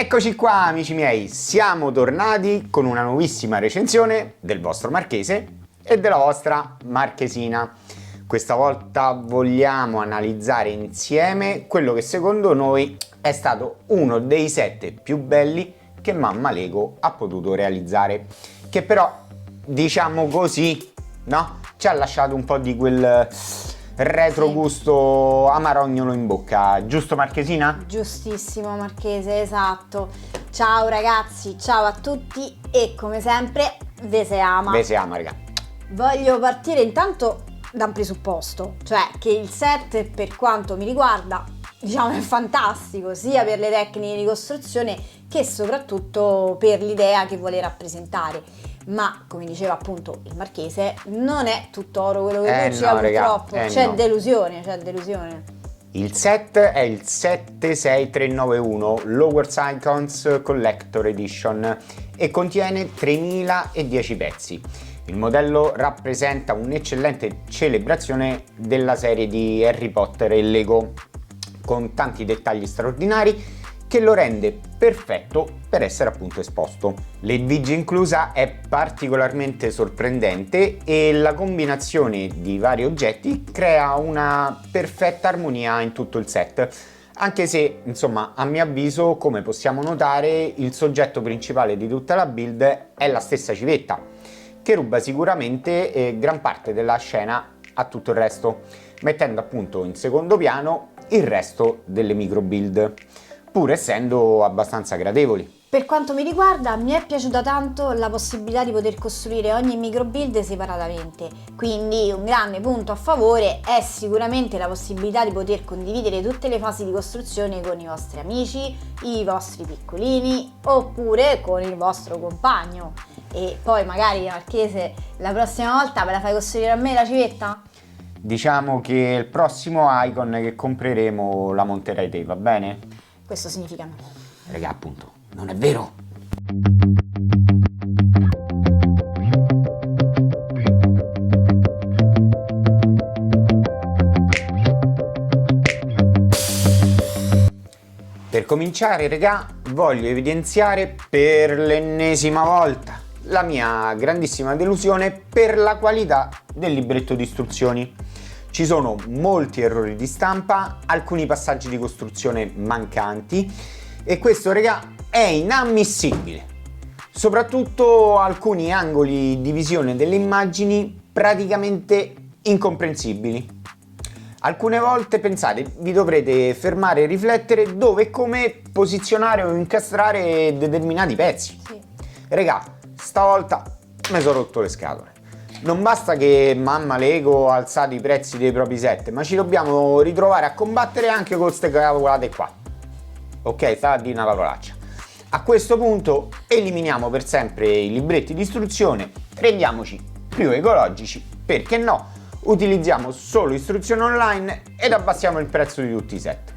Eccoci qua amici miei, siamo tornati con una nuovissima recensione del vostro marchese e della vostra marchesina. Questa volta vogliamo analizzare insieme quello che secondo noi è stato uno dei 7 più belli che Mamma Lego ha potuto realizzare, che però, diciamo così, no? Ci ha lasciato un po' di quel retrogusto amarognolo in bocca, giusto Marchesina? Giustissimo Marchese, esatto. Ciao ragazzi, ciao a tutti e come sempre ve se ama. Ve se ama, raga. Voglio partire intanto da un presupposto, cioè che il set per quanto mi riguarda diciamo è fantastico sia per le tecniche di costruzione che soprattutto per l'idea che vuole rappresentare. Ma come diceva appunto il Marchese, non è tutto oro quello che luccica, purtroppo, c'è delusione, c'è delusione. Il set è il 76391 Lowers Icons Collector Edition e contiene 3010 pezzi. Il modello rappresenta un'eccellente celebrazione della serie di Harry Potter e Lego, con tanti dettagli straordinari che lo rende perfetto per essere appunto esposto. L'edificio inclusa è particolarmente sorprendente e la combinazione di vari oggetti crea una perfetta armonia in tutto il set, anche se insomma a mio avviso, come possiamo notare, il soggetto principale di tutta la build è la stessa civetta, che ruba sicuramente gran parte della scena a tutto il resto, mettendo appunto in secondo piano il resto delle micro build, pur essendo abbastanza gradevoli. Per quanto mi riguarda, mi è piaciuta tanto la possibilità di poter costruire ogni micro build separatamente, quindi un grande punto a favore è sicuramente la possibilità di poter condividere tutte le fasi di costruzione con i vostri amici, i vostri piccolini oppure con il vostro compagno. E poi magari Marchese, la prossima volta me la fai costruire a me la civetta? Diciamo che il prossimo icon che compreremo la monterai te, va bene? Questo significa no. Raga, appunto, non è vero? Per cominciare, raga, voglio evidenziare per l'ennesima volta la mia grandissima delusione per la qualità del libretto di istruzioni. Ci sono molti errori di stampa, alcuni passaggi di costruzione mancanti e questo, raga, è inammissibile. Soprattutto alcuni angoli di visione delle immagini praticamente incomprensibili. Alcune volte, pensate, vi dovrete fermare e riflettere dove e come posizionare o incastrare determinati pezzi. Sì. Raga, stavolta mi sono rotto le scatole. Non basta che Mamma Lego ha alzato i prezzi dei propri set, ma ci dobbiamo ritrovare a combattere anche con queste cavolate qua. Ok, sta a dire una parolaccia. A questo punto eliminiamo per sempre i libretti di istruzione, rendiamoci più ecologici, perché no? Utilizziamo solo istruzioni online ed abbassiamo il prezzo di tutti i set.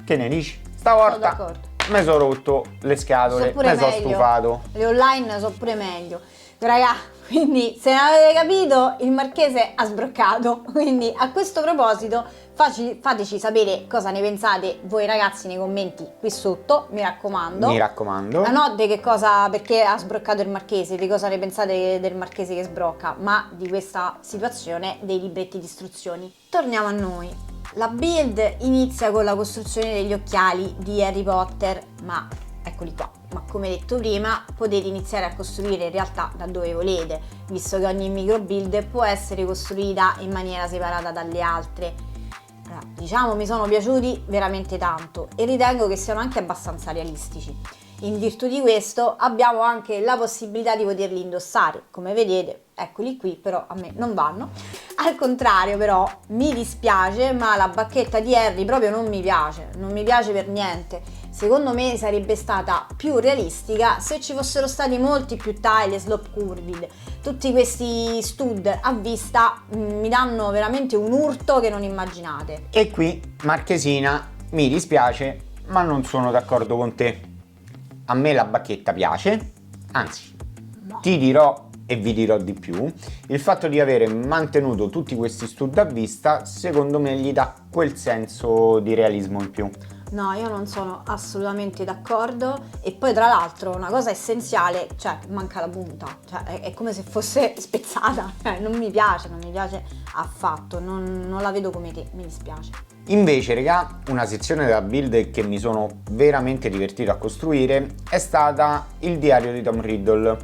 Che ne dici? Stavolta mi sono rotto le scatole, mi sono stufato. Le online sono pure meglio. Raga, quindi se non avete capito, il Marchese ha sbroccato. Quindi a questo proposito fateci sapere cosa ne pensate voi ragazzi nei commenti qui sotto, mi raccomando. Mi raccomando. Ma non di che cosa, perché ha sbroccato il Marchese, di cosa ne pensate del Marchese che sbrocca, ma di questa situazione dei libretti di istruzioni. Torniamo a noi. La build inizia con la costruzione degli occhiali di Harry Potter, ma eccoli qua. Ma come detto prima, potete iniziare a costruire in realtà da dove volete, visto che ogni micro build può essere costruita in maniera separata dalle altre. Allora, diciamo, mi sono piaciuti veramente tanto e ritengo che siano anche abbastanza realistici. In virtù di questo abbiamo anche la possibilità di poterli indossare, come vedete, eccoli qui, però a me non vanno. Al contrario però, mi dispiace, ma la bacchetta di Harry proprio non mi piace per niente. Secondo me sarebbe stata più realistica se ci fossero stati molti più tile e slope curved. Tutti questi stud a vista mi danno veramente un urto che non immaginate. E qui, Marchesina, mi dispiace, ma non sono d'accordo con te. A me la bacchetta piace, anzi, ti dirò e vi dirò di più, il fatto di avere mantenuto tutti questi stud a vista, secondo me gli dà quel senso di realismo in più. No, io non sono assolutamente d'accordo, e poi tra l'altro una cosa essenziale, cioè manca la punta, cioè è come se fosse spezzata, non mi piace affatto, non la vedo come te, mi dispiace. Invece, raga, una sezione della build che mi sono veramente divertito a costruire è stata il diario di Tom Riddle.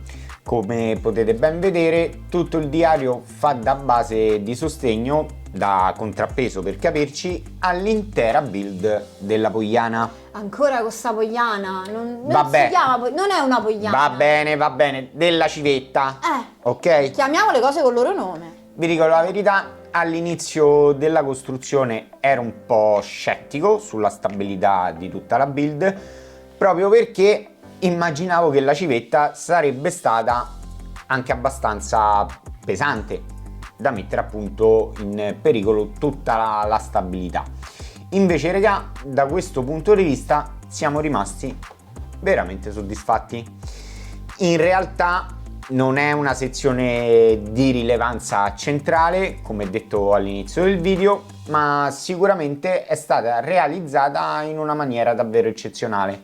Come potete ben vedere, tutto il diario fa da base di sostegno, da contrappeso per capirci, all'intera build della Poiana. Ancora con sta Poiana, non Vabbè. si chiama, non è una Poiana. Va bene, della civetta. Ok? Chiamiamo le cose col loro nome. Vi dico la verità, all'inizio della costruzione ero un po' scettico sulla stabilità di tutta la build, proprio perché immaginavo che la civetta sarebbe stata anche abbastanza pesante da mettere appunto in pericolo tutta la stabilità. Invece, raga, da questo punto di vista siamo rimasti veramente soddisfatti. In realtà non è una sezione di rilevanza centrale, come detto all'inizio del video, ma sicuramente è stata realizzata in una maniera davvero eccezionale.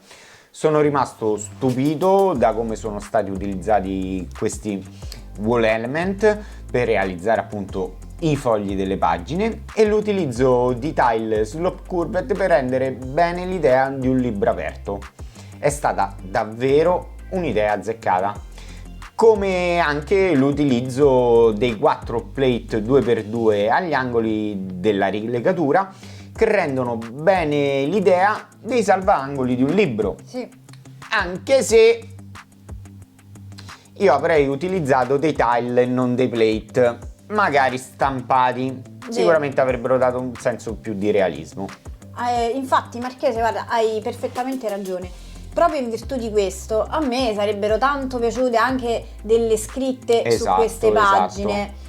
Sono rimasto stupito da come sono stati utilizzati questi wall element per realizzare appunto i fogli delle pagine e l'utilizzo di tile slope curved per rendere bene l'idea di un libro aperto. È stata davvero un'idea azzeccata, come anche l'utilizzo dei 4 plate 2x2 agli angoli della rilegatura, che rendono bene l'idea dei salvaangoli di un libro. Sì. Anche se io avrei utilizzato dei tile e non dei plate, magari stampati, sicuramente avrebbero dato un senso più di realismo. Infatti, Marchese, guarda, hai perfettamente ragione. Proprio in virtù di questo, a me sarebbero tanto piaciute anche delle scritte su queste pagine.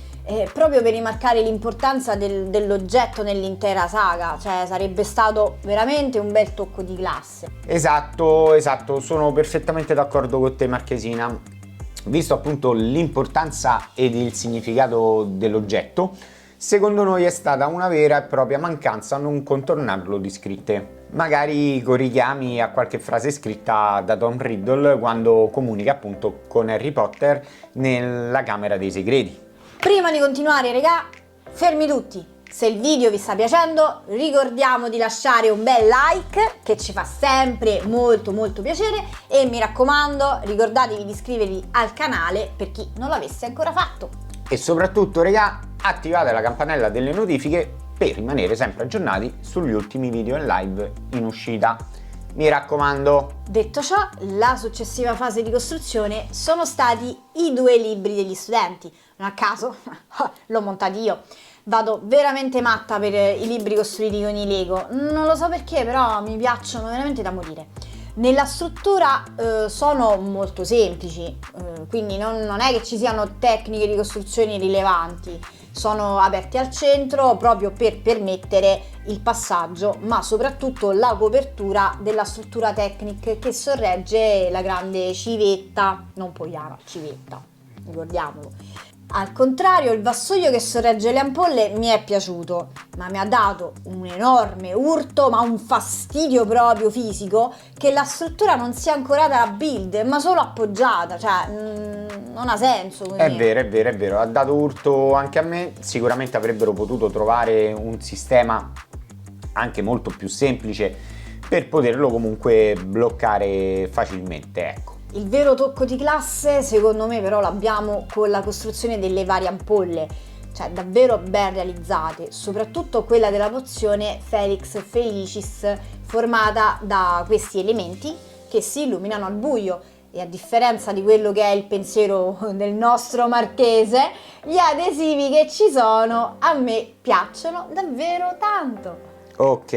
Proprio per rimarcare l'importanza dell'oggetto nell'intera saga, cioè sarebbe stato veramente un bel tocco di classe. Esatto, sono perfettamente d'accordo con te, Marchesina. Visto appunto l'importanza ed il significato dell'oggetto, secondo noi è stata una vera e propria mancanza non contornarlo di scritte, magari con richiami a qualche frase scritta da Tom Riddle quando comunica appunto con Harry Potter nella Camera dei Segreti. Prima di continuare, regà, fermi tutti. Se il video vi sta piacendo, ricordiamo di lasciare un bel like, che ci fa sempre molto piacere, e mi raccomando, ricordatevi di iscrivervi al canale per chi non l'avesse ancora fatto. E soprattutto, regà, attivate la campanella delle notifiche per rimanere sempre aggiornati sugli ultimi video in live in uscita. Mi raccomando. Detto ciò, la successiva fase di costruzione sono stati i 2 libri degli studenti. Non a caso, l'ho montati io. Vado veramente matta per i libri costruiti con i Lego. Non lo so perché, però mi piacciono veramente da morire. Nella struttura sono molto semplici, quindi non è che ci siano tecniche di costruzione rilevanti. Sono aperti al centro proprio per permettere il passaggio, ma soprattutto la copertura della struttura Technic che sorregge la grande civetta, non Poiana, civetta, ricordiamolo. Al contrario, il vassoio che sorregge le ampolle mi è piaciuto, ma mi ha dato un enorme urto, ma un fastidio proprio fisico, che la struttura non sia ancorata alla build, ma solo appoggiata, cioè non ha senso così. È vero, ha dato urto anche a me. Sicuramente avrebbero potuto trovare un sistema anche molto più semplice per poterlo comunque bloccare facilmente, ecco. Il vero tocco di classe secondo me però l'abbiamo con la costruzione delle varie ampolle, cioè davvero ben realizzate, soprattutto quella della pozione Felix Felicis, formata da questi elementi che si illuminano al buio, e a differenza di quello che è il pensiero del nostro Marchese, gli adesivi che ci sono a me piacciono davvero tanto. Ok,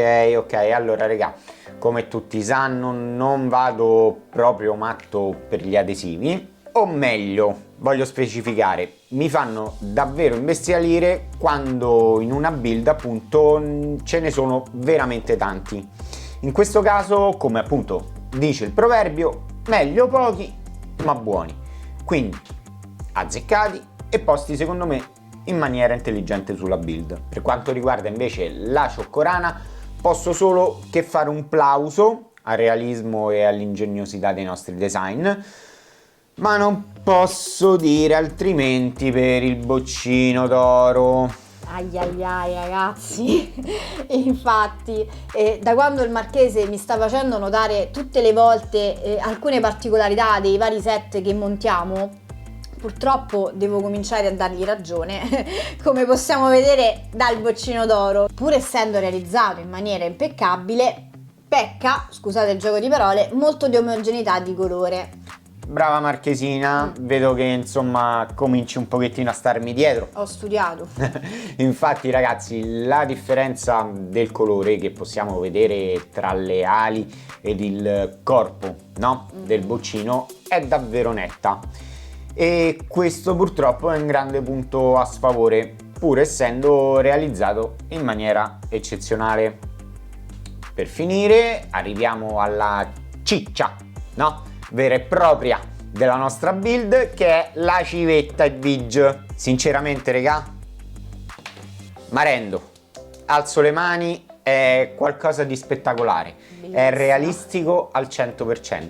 allora regà, come tutti sanno non vado proprio matto per gli adesivi, o meglio, voglio specificare, mi fanno davvero imbestialire quando in una build appunto ce ne sono veramente tanti. In questo caso, come appunto dice il proverbio, meglio pochi ma buoni, quindi azzeccati e posti secondo me in maniera intelligente sulla build. Per quanto riguarda invece la cioccorana, posso solo che fare un plauso al realismo e all'ingegnosità dei nostri design, ma non posso dire altrimenti per il boccino d'oro. Ai ai ai ragazzi, infatti da quando il Marchese mi sta facendo notare tutte le volte alcune particolarità dei vari set che montiamo, purtroppo devo cominciare a dargli ragione. Come possiamo vedere dal boccino d'oro, pur essendo realizzato in maniera impeccabile, pecca, scusate il gioco di parole, molto di omogeneità di colore. Brava Marchesina, vedo che insomma cominci un pochettino a starmi dietro. Ho studiato. Infatti ragazzi, la differenza del colore che possiamo vedere tra le ali ed il corpo, no? Del boccino è davvero netta, e questo purtroppo è un grande punto a sfavore, pur essendo realizzato in maniera eccezionale. Per finire arriviamo alla ciccia, no? Vera e propria della nostra build, che è la civetta Edwidge. Sinceramente regà, m'arrendo, alzo le mani, è qualcosa di spettacolare. Bellissimo. È realistico al 100%.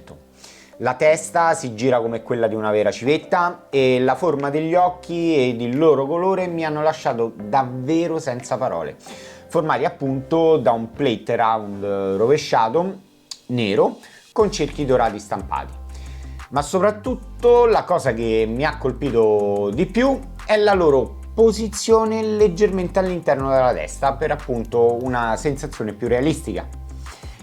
La testa si gira come quella di una vera civetta e la forma degli occhi ed il loro colore mi hanno lasciato davvero senza parole, formati appunto da un plate round rovesciato nero con cerchi dorati stampati. Ma soprattutto la cosa che mi ha colpito di più è la loro posizione leggermente all'interno della testa, per appunto una sensazione più realistica.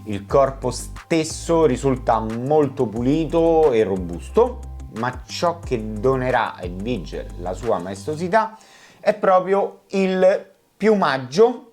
Il corpo stesso risulta molto pulito e robusto, ma ciò che donerà a Edwidge la sua maestosità è proprio il piumaggio,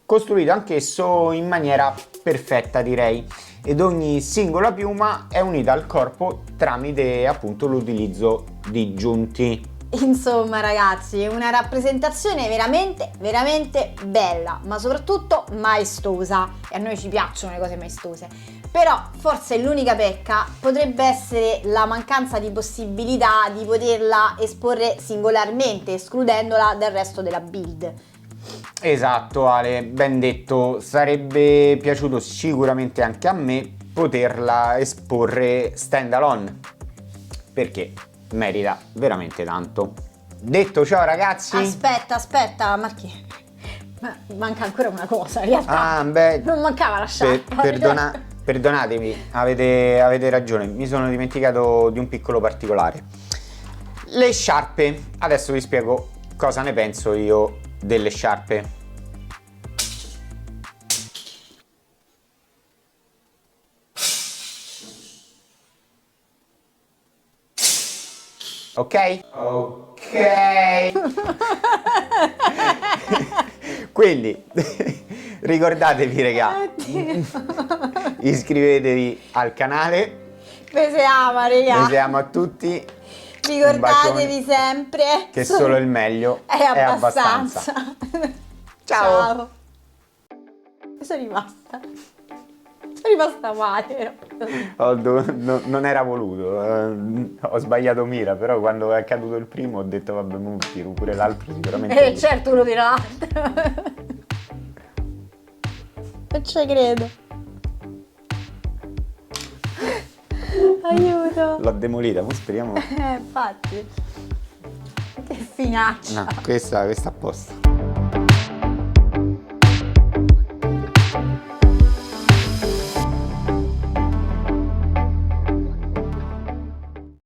costruito anch'esso in maniera perfetta, direi, ed ogni singola piuma è unita al corpo tramite appunto l'utilizzo di giunti. Insomma ragazzi, una rappresentazione veramente veramente bella, ma soprattutto maestosa, e a noi ci piacciono le cose maestose. Però forse l'unica pecca potrebbe essere la mancanza di possibilità di poterla esporre singolarmente, escludendola dal resto della build. Esatto Ale, ben detto, sarebbe piaciuto sicuramente anche a me poterla esporre stand alone, perché merita veramente tanto. Detto ciò ragazzi, Aspetta, Marchi, ma manca ancora una cosa in realtà. Non mancava la sciarpa. Perdonatemi, avete ragione, mi sono dimenticato di un piccolo particolare. Le sciarpe, adesso vi spiego cosa ne penso io delle sciarpe. Ok? Quindi ricordatevi raga, iscrivetevi al canale. Vi Vi amo a tutti. Ricordatevi sempre che solo il meglio è abbastanza. Ciao. Sono rimasta male. Non era voluto, ho sbagliato mira, però quando è caduto il primo ho detto vabbè, mo tiro pure l'altro sicuramente. Certo uno tira l'altro. Non ci credo. Aiuto. L'ho demolita, mo speriamo. Infatti. Che finaccia. No, questa è apposta.